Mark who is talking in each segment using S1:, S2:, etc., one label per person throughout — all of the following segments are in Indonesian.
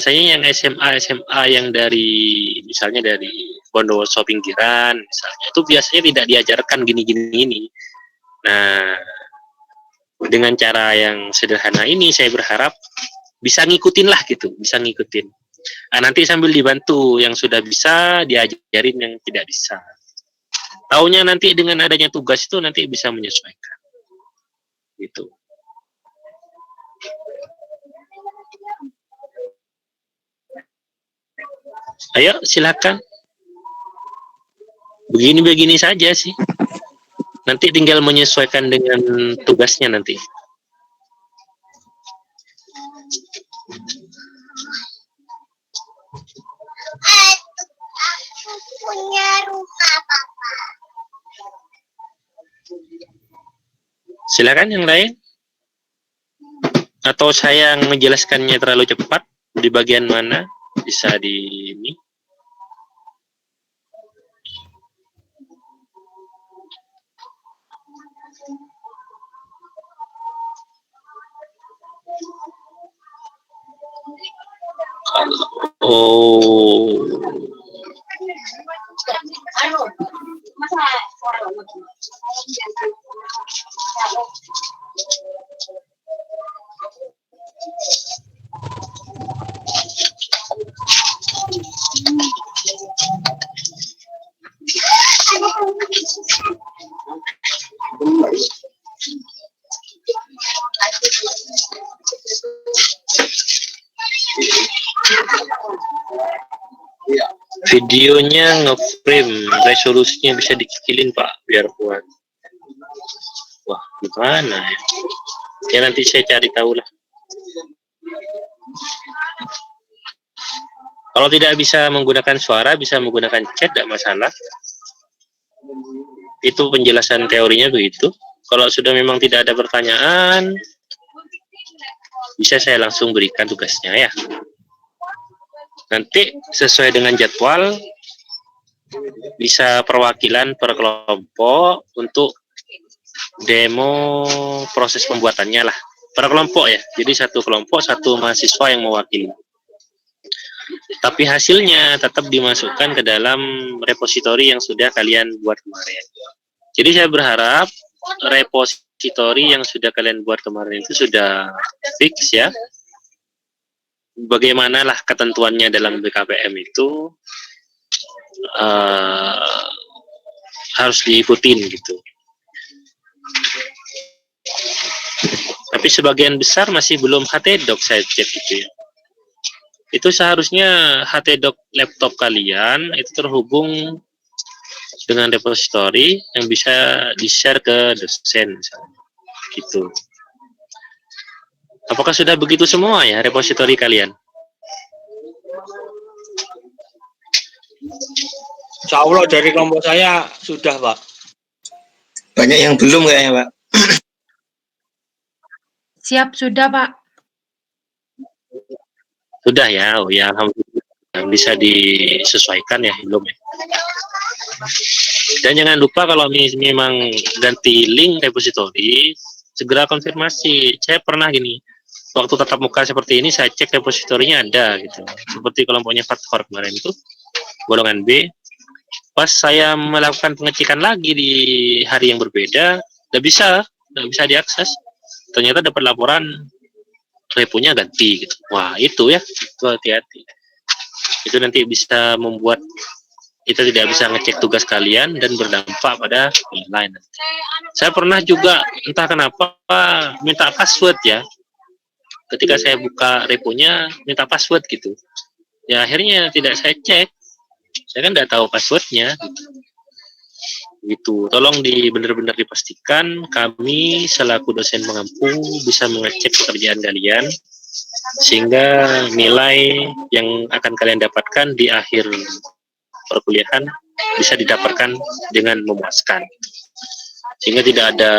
S1: yang SMA yang dari misalnya dari Bondowoso pinggiran misalnya itu biasanya tidak diajarkan gini. Nah, dengan cara yang sederhana ini saya berharap bisa ngikutin lah gitu, bisa ngikutin. Nah, nanti sambil dibantu yang sudah bisa diajarin yang tidak bisa. Taunya nanti dengan adanya tugas itu nanti bisa menyesuaikan. Gitu. Ayo silakan. Begini-begini saja sih. Nanti tinggal menyesuaikan dengan tugasnya nanti.
S2: Aku punya rumah, Papa.
S1: Silakan yang lain. Atau saya yang menjelaskannya terlalu cepat di bagian mana bisa di ini. Oh. Videonya nge-frame, resolusinya bisa dikecilin Pak, biar kuat. Wah, gimana ya? Ya nanti saya cari tahu lah. Kalau tidak bisa menggunakan suara, bisa menggunakan chat, tidak masalah. Itu penjelasan teorinya begitu. Kalau sudah memang tidak ada pertanyaan, bisa saya langsung berikan tugasnya ya. Nanti sesuai dengan jadwal, bisa perwakilan per kelompok untuk demo proses pembuatannya lah. Per kelompok ya, jadi satu kelompok, satu mahasiswa yang mewakili. Tapi hasilnya tetap dimasukkan ke dalam repositori yang sudah kalian buat kemarin. Jadi saya berharap repositori yang sudah kalian buat kemarin itu sudah fix ya. Bagaimanalah ketentuannya dalam BKPM itu harus diikutin gitu. Tapi sebagian besar masih belum HTDoc saya cek gitu ya. Itu seharusnya HTDoc laptop kalian itu terhubung dengan repository yang bisa di-share ke dosen misalnya. Gitu. Apakah sudah begitu semua ya repositori kalian?
S3: Insya Allah dari kelompok saya sudah, Pak.
S4: Banyak yang belum kayaknya, Pak.
S5: Siap, sudah, Pak.
S1: Sudah ya, oh ya, alhamdulillah. Bisa disesuaikan ya, belum ya. Dan jangan lupa kalau memang ganti link repository, segera konfirmasi. Saya pernah gini, waktu tatap muka seperti ini, saya cek repositorinya ada gitu. Seperti kelompoknya Fathor kemarin itu, golongan B. Pas saya melakukan pengecekan lagi di hari yang berbeda, nggak bisa diakses. Ternyata dapat laporan reponya ganti gitu. Wah, itu ya, itu hati-hati. Itu nanti bisa membuat kita tidak bisa ngecek tugas kalian dan berdampak pada nilai. Saya pernah juga entah kenapa minta password ya. Ketika saya buka reponya minta password gitu. Ya akhirnya tidak saya cek. Saya kan tidak tahu passwordnya. Gitu. Tolong benar-benar dipastikan kami selaku dosen pengampu bisa mengecek pekerjaan kalian sehingga nilai yang akan kalian dapatkan di akhir perkuliahan bisa didapatkan dengan memuaskan, sehingga tidak ada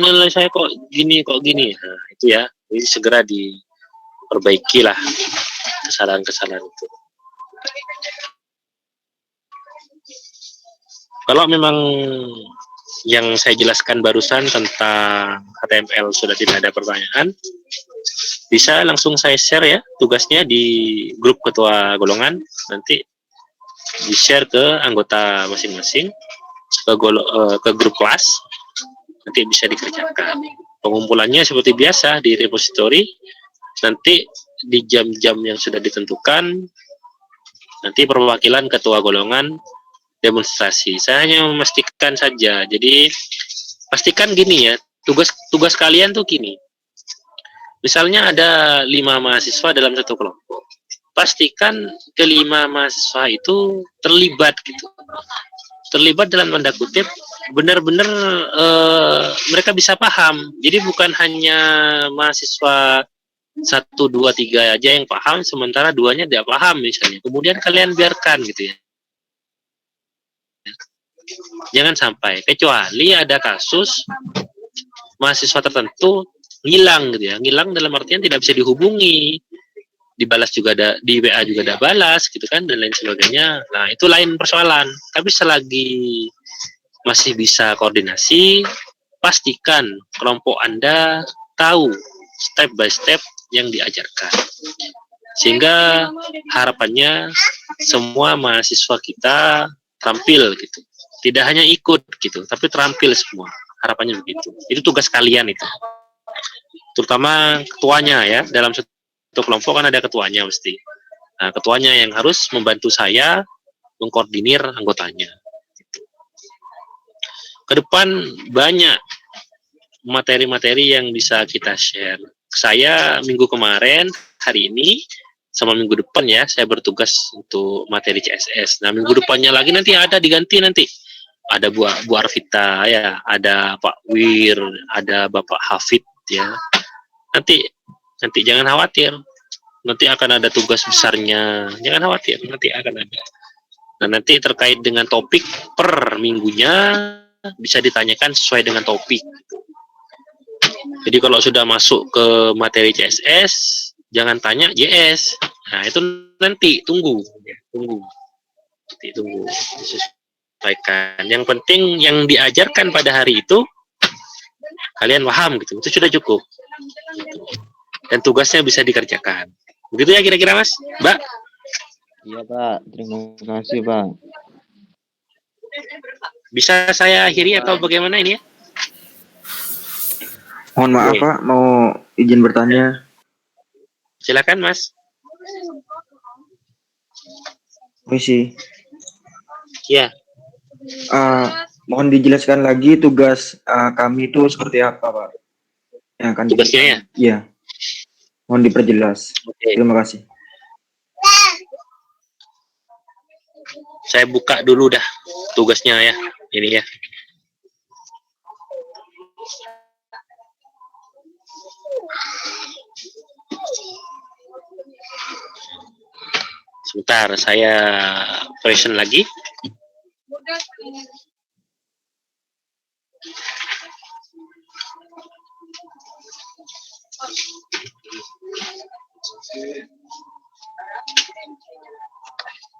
S1: nilai saya kok gini. Nah, itu ya, ini segera diperbaikilah kesalahan-kesalahan itu. Kalau memang yang saya jelaskan barusan tentang HTML sudah tidak ada pertanyaan, bisa langsung saya share ya tugasnya di grup ketua golongan, nanti di share ke anggota masing-masing, ke grup kelas, nanti bisa dikerjakan. Pengumpulannya seperti biasa di repository, nanti di jam-jam yang sudah ditentukan, nanti perwakilan ketua golongan demonstrasi. Saya hanya memastikan saja, jadi pastikan gini ya, tugas kalian tuh gini. Misalnya ada 5 mahasiswa dalam satu kelompok, pastikan kelima mahasiswa itu terlibat gitu. Terlibat dalam tanda kutip, benar-benar mereka bisa paham. Jadi bukan hanya mahasiswa 1, 2, 3 aja yang paham, sementara 2-nya tidak paham misalnya. Kemudian kalian biarkan gitu ya. Jangan sampai, kecuali ada kasus mahasiswa tertentu ngilang gitu ya. Ngilang dalam artian tidak bisa dihubungi, dibalas juga ada, di WA juga ada balas gitu kan, dan lain sebagainya. Nah itu lain persoalan. Tapi selagi masih bisa koordinasi, pastikan kelompok Anda tahu step by step yang diajarkan, sehingga harapannya semua mahasiswa kita terampil gitu, tidak hanya ikut gitu, tapi terampil semua. Harapannya begitu. Itu tugas kalian itu, terutama ketuanya ya. Dalam satu kelompok kan ada ketuanya mesti. Nah, ketuanya yang harus membantu saya mengkoordinir anggotanya. Ke depan banyak materi-materi yang bisa kita share. Saya minggu kemarin, hari ini, sama minggu depan ya, saya bertugas untuk materi CSS. Nah, minggu depannya lagi nanti ada diganti nanti. Ada Bu Arvita ya, ada Pak Wir, ada Bapak Hafid ya. Nanti jangan khawatir. Nanti akan ada tugas besarnya. Jangan khawatir, nanti akan ada. Nah, nanti terkait dengan topik per minggunya bisa ditanyakan sesuai dengan topik. Jadi kalau sudah masuk ke materi CSS, jangan tanya JS. Nah, itu nanti tunggu. Nanti tunggu. Disesuaikan. Yang penting yang diajarkan pada hari itu kalian paham gitu. Itu sudah cukup. Dan tugasnya bisa dikerjakan. Begitu ya kira-kira Mas, Mbak?
S5: Iya Pak, terima kasih Pak.
S1: Bisa saya akhiri atau bagaimana ini ya?
S6: Mohon maaf
S1: Oke.
S6: Pak, mau izin bertanya.
S1: Silakan Mas.
S6: Misi,
S1: Ya,
S6: mohon dijelaskan lagi tugas kami itu seperti apa Pak? Yang akan
S1: tugasnya ya.
S6: Iya, mohon diperjelas.
S1: Oke.
S6: Terima kasih.
S1: Saya buka dulu dah tugasnya ya. Ini ya. Sebentar, saya present lagi.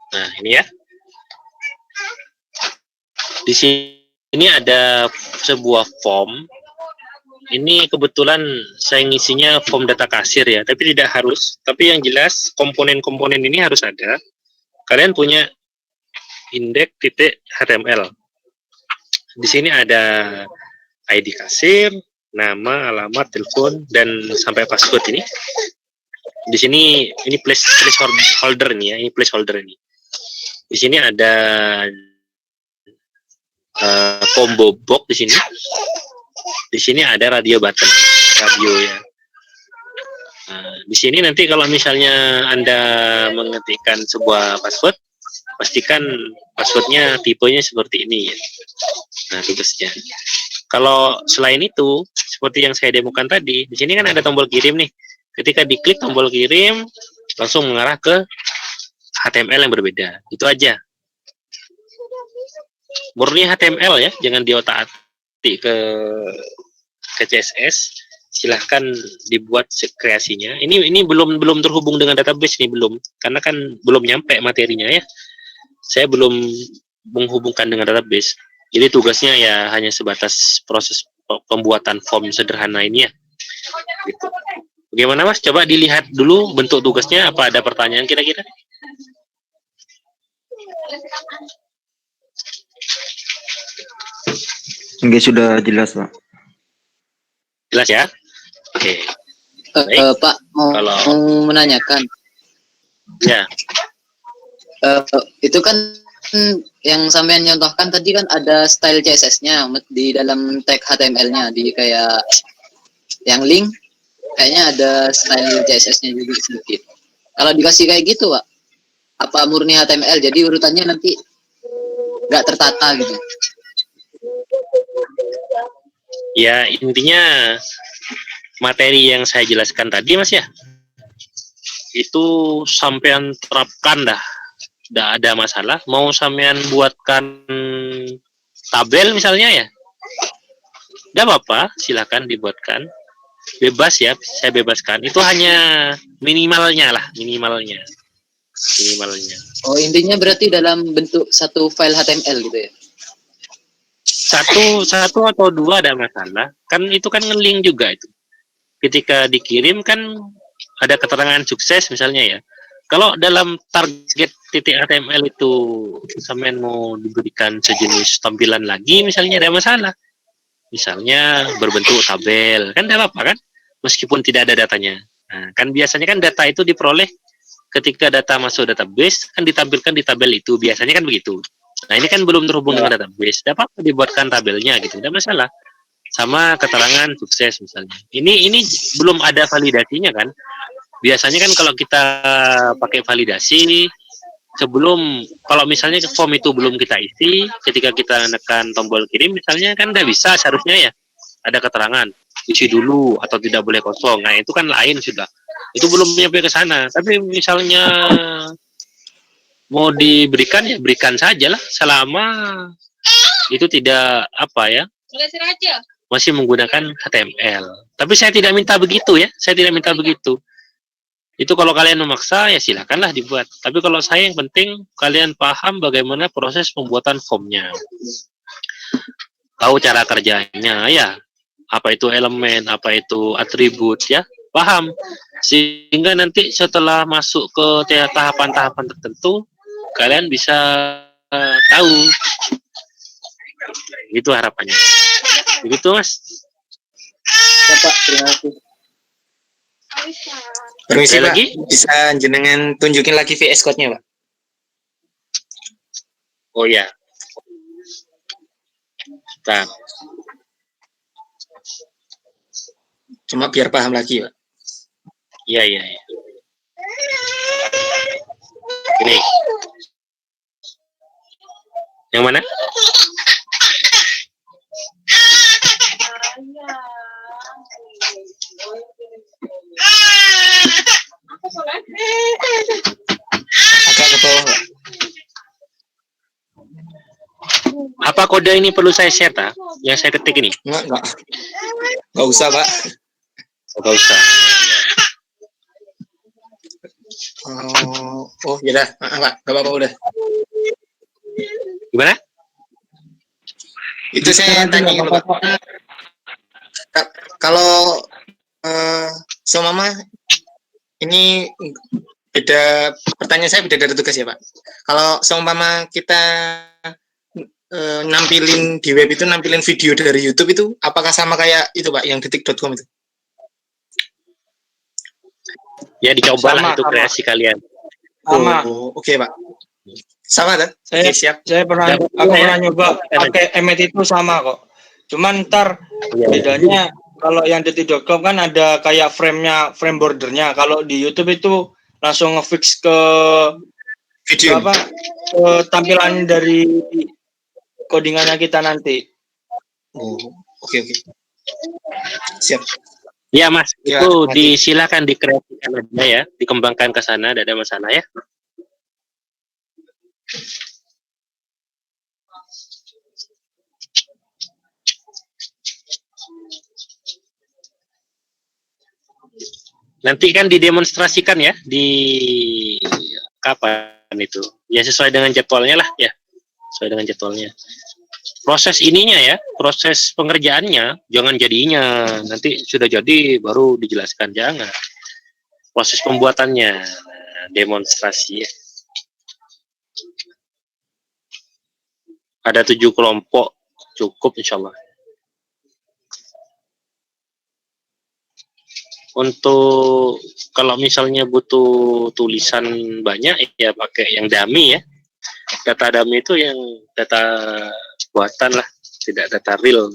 S1: Nah, ini ya. Di sini ada sebuah form. Ini kebetulan saya ngisinya form data kasir ya, tapi tidak harus. Tapi yang jelas komponen-komponen ini harus ada. Kalian punya index.html. Di sini ada ID kasir, nama, alamat, telepon, dan sampai password ini. Di sini ini placeholder nih ya, ini placeholder ini. Di sini ada combo box di sini. Di sini ada radio button, radio ya. Nah, di sini nanti kalau misalnya Anda mengetikkan sebuah password, pastikan passwordnya tipenya seperti ini ya. Nah, tugasnya. Kalau selain itu, seperti yang saya demokan tadi, di sini kan ada tombol kirim nih. Ketika diklik tombol kirim, langsung mengarah ke HTML yang berbeda. Itu aja. Murni HTML ya, jangan diotak-atik ke CSS. Silahkan dibuat kreasinya. Ini belum terhubung dengan database nih, belum, karena kan belum nyampe materinya ya. Saya belum menghubungkan dengan database. Jadi tugasnya ya hanya sebatas proses pembuatan form sederhana ini ya. Gitu. Bagaimana Mas? Coba dilihat dulu bentuk tugasnya, apa ada pertanyaan kira-kira?
S6: Enggak, sudah jelas, Pak.
S1: Jelas ya? Oke.
S7: Pak, mau menanyakan.
S1: Ya.
S7: Itu kan yang sampean contohkan tadi kan ada style CSS-nya di dalam tag HTML-nya, di kayak yang link kayaknya ada style CSS-nya juga sedikit. Kalau dikasih kayak gitu, Pak, apa murni HTML? Jadi urutannya nanti nggak tertata gitu.
S1: Ya, intinya materi yang saya jelaskan tadi Mas ya, itu sampean terapkan dah, tidak ada masalah. Mau sampean buatkan tabel misalnya ya, tidak apa-apa, silakan dibuatkan, bebas ya, saya bebaskan. Itu hanya minimalnya lah, minimalnya.
S7: Oh, intinya berarti dalam bentuk satu file HTML gitu ya?
S1: Satu atau dua ada masalah, kan itu kan nge-link juga itu. Ketika dikirim kan ada keterangan sukses misalnya ya. Kalau dalam target .html itu sampean mau diberikan sejenis tampilan lagi misalnya, ada masalah. Misalnya berbentuk tabel, kan tidak apa-apa kan? Meskipun tidak ada datanya. Nah, kan biasanya kan data itu diperoleh ketika data masuk database, kan ditampilkan di tabel itu, biasanya kan begitu. Nah, ini kan belum terhubung dengan database, tidak apa-apa dibuatkan tabelnya gitu, tidak masalah. Sama keterangan sukses misalnya. Ini belum ada validasinya kan? Biasanya kan kalau kita pakai validasi sebelum, kalau misalnya form itu belum kita isi, ketika kita menekan tombol kirim misalnya kan tidak bisa, seharusnya ya ada keterangan isi dulu atau tidak boleh kosong. Nah, itu kan lain sudah. Itu belum nyampe ke sana. Tapi misalnya mau diberikan ya berikan saja lah, selama itu tidak apa ya, masih menggunakan HTML. Tapi saya tidak minta begitu ya, saya tidak minta begitu. Itu kalau kalian memaksa ya silakanlah dibuat. Tapi kalau saya yang penting kalian paham bagaimana proses pembuatan formnya, tahu cara kerjanya ya, apa itu elemen, apa itu atribut ya, paham. Sehingga nanti setelah masuk ke tahapan-tahapan tertentu kalian bisa tahu. Itu harapannya. Begitu Mas.
S7: Ya, Pak, terima kasih.
S4: Permisi
S1: Ada
S4: Pak,
S1: lagi?
S4: bisa jenengan tunjukin lagi VS Code-nya Pak?
S1: Oh ya. Nah,
S4: Cuma biar paham lagi Pak.
S1: iya. Ini. Yang mana?
S4: Agak ke bawah Pak.
S1: Apa kode ini perlu saya share tak? Yang saya ketik ini?
S4: Enggak usah Pak.
S1: Enggak usah.
S4: Oh ya dah, Pak, enggak apa-apa udah.
S1: Gimana?
S4: Itu saya tanya gitu Pak. Kalau seumpama ini beda, pertanyaan saya beda dari tugas ya Pak. Kalau seumpama kita nampilin di web itu, nampilin video dari YouTube itu, apakah sama kayak itu Pak, yang detik.com itu?
S1: Ya dicobalah itu
S3: Sama.
S1: kreasi kalian.
S3: Sama.
S4: Oh, oke Pak. Sama kan?
S3: Saya-
S4: Oke, siap.
S3: Saya pernah nyoba pakai Emmet itu sama kok. Cuman ntar bedanya kalau yang detik.com kan ada kayak frame bordernya. Kalau di YouTube itu langsung ngefix ke
S4: Video.
S3: ke tampilan dari codingannya kita nanti.
S4: Oh, oke. Siap.
S1: Ya Mas,
S4: Ya,
S1: itu
S4: nanti.
S1: disilakan dikreasikan aja ya, dikembangkan ke sana, tidak ada masalah ya. Nanti kan didemonstrasikan ya di kapan itu? Ya sesuai dengan jadwalnya lah ya, sesuai dengan jadwalnya. proses ininya ya, proses pengerjaannya, jangan jadinya. Nanti sudah jadi baru dijelaskan, jangan. Proses pembuatannya, demonstrasi ya. Ada 7 kelompok, cukup insya Allah. Untuk kalau misalnya butuh tulisan banyak ya pakai yang dummy ya. Data dummy itu yang data buatan lah, tidak data real.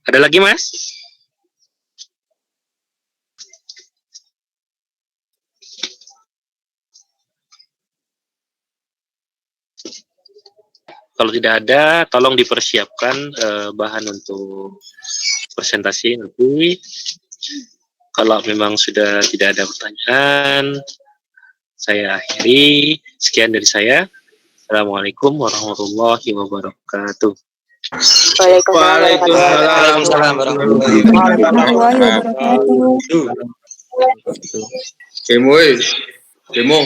S1: Ada lagi Mas? Kalau tidak ada, tolong dipersiapkan bahan untuk presentasi nanti. Kalau memang sudah tidak ada pertanyaan, saya akhiri. Sekian dari saya. Assalamualaikum warahmatullahi wabarakatuh.
S3: Waalaikumsalam warahmatullahi wabarakatuh. Demo.